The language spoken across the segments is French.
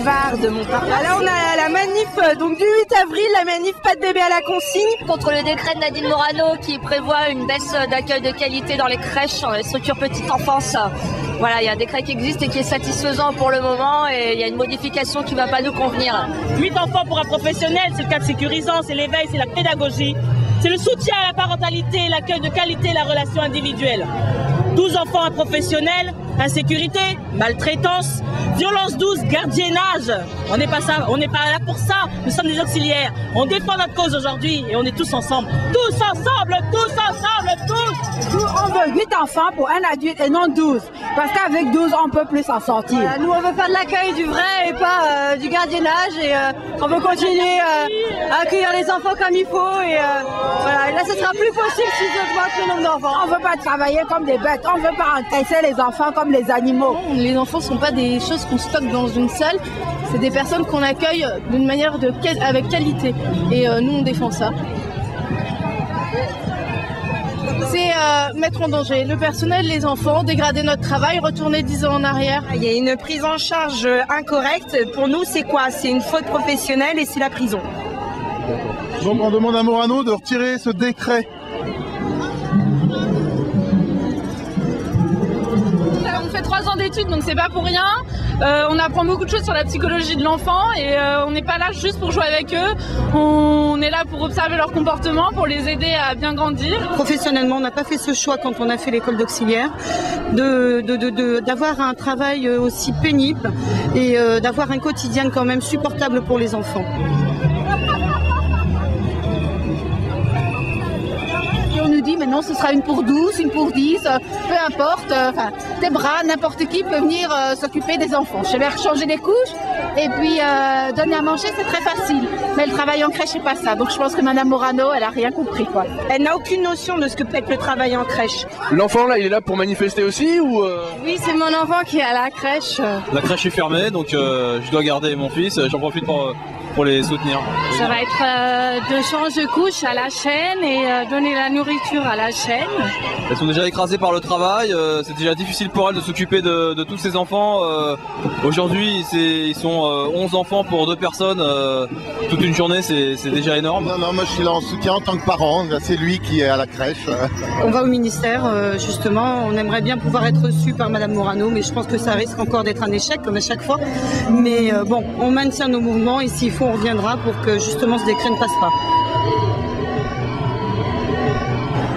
bavard de mon papa. Là, on a la manif donc du 8 avril, la manif pas de bébé à la consigne. Contre le décret de Nadine Morano qui prévoit une baisse d'accueil de qualité dans les crèches, dans les structures petite enfance. Voilà, il y a un décret qui existe et qui est satisfaisant pour le moment et il y a une modification qui ne va pas nous convenir. 8 enfants pour un professionnel, c'est le cadre sécurisant, c'est l'éveil, c'est la pédagogie, c'est le soutien à la parentalité, l'accueil de qualité, la relation individuelle. 12 enfants, un professionnel, insécurité, maltraitance, violence douce, gardiennage. On n'est pas là pour ça, nous sommes des auxiliaires. On défend notre cause aujourd'hui et on est tous ensemble. Tous ensemble, tous ensemble, tous. Nous, on veut 8 enfants pour un adulte et non 12. Parce qu'avec 12, on peut plus s'en sortir. Voilà, nous, on veut faire de l'accueil du vrai et pas du gardiennage. Et on veut continuer à accueillir les enfants comme il faut. Et voilà, et là, ce sera plus possible si j'augmente le nombre d'enfants. On ne veut pas travailler comme des bêtes. On ne veut pas encaisser les enfants comme les animaux. Les enfants ne sont pas des choses qu'on stocke dans une salle. C'est des personnes qu'on accueille d'une manière avec qualité. Et nous, on défend ça. C'est mettre en danger le personnel, les enfants, dégrader notre travail, retourner 10 ans en arrière. Il y a une prise en charge incorrecte. Pour nous, c'est quoi? C'est une faute professionnelle et c'est la prison. Donc on demande à Morano de retirer ce décret. On fait 3 ans d'études, donc c'est pas pour rien. On apprend beaucoup de choses sur la psychologie de l'enfant et on n'est pas là juste pour jouer avec eux. On est là pour observer leur comportement, pour les aider à bien grandir. Professionnellement, on n'a pas fait ce choix quand on a fait l'école d'auxiliaire, d'avoir un travail aussi pénible et d'avoir un quotidien quand même supportable pour les enfants. On nous dit maintenant ce sera une pour 12, une pour 10, peu importe, tes bras, n'importe qui peut venir s'occuper des enfants. Je vais changer des couches et puis donner à manger, c'est très facile. Mais le travail en crèche, c'est pas ça. Donc je pense que Madame Morano, elle a rien compris, quoi. Elle n'a aucune notion de ce que peut être le travail en crèche. L'enfant là, il est là pour manifester aussi ou Oui, c'est mon enfant qui est à la crèche. La crèche est fermée, donc je dois garder mon fils. J'en profite pour les soutenir. Ça va être de changer de couche à la chaîne et donner la nourriture à la chaîne. Elles sont déjà écrasées par le travail, c'est déjà difficile pour elles de s'occuper de tous ces enfants. Aujourd'hui, ils sont 11 enfants pour 2 personnes. Toute une journée, c'est déjà énorme. Non, moi je suis là en soutien en tant que parent. C'est lui qui est à la crèche. On va au ministère, justement. On aimerait bien pouvoir être reçu par Madame Morano, mais je pense que ça risque encore d'être un échec, comme à chaque fois. Mais bon, on maintient nos mouvements et s'il faut, on reviendra pour que justement ce décret ne passe pas.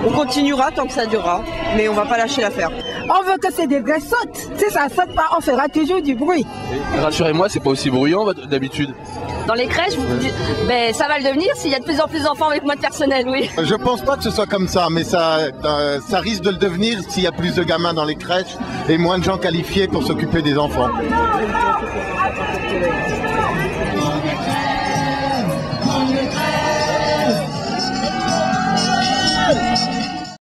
On continuera tant que ça durera, mais on va pas lâcher l'affaire. On veut que ces décrets sautent. Si ça saute pas, on fera toujours du bruit. Rassurez-moi, c'est pas aussi bruyant d'habitude. Dans les crèches, ça va le devenir s'il y a de plus en plus d'enfants avec moins de personnel, oui. Je pense pas que ce soit comme ça, mais ça risque de le devenir s'il y a plus de gamins dans les crèches et moins de gens qualifiés pour s'occuper des enfants.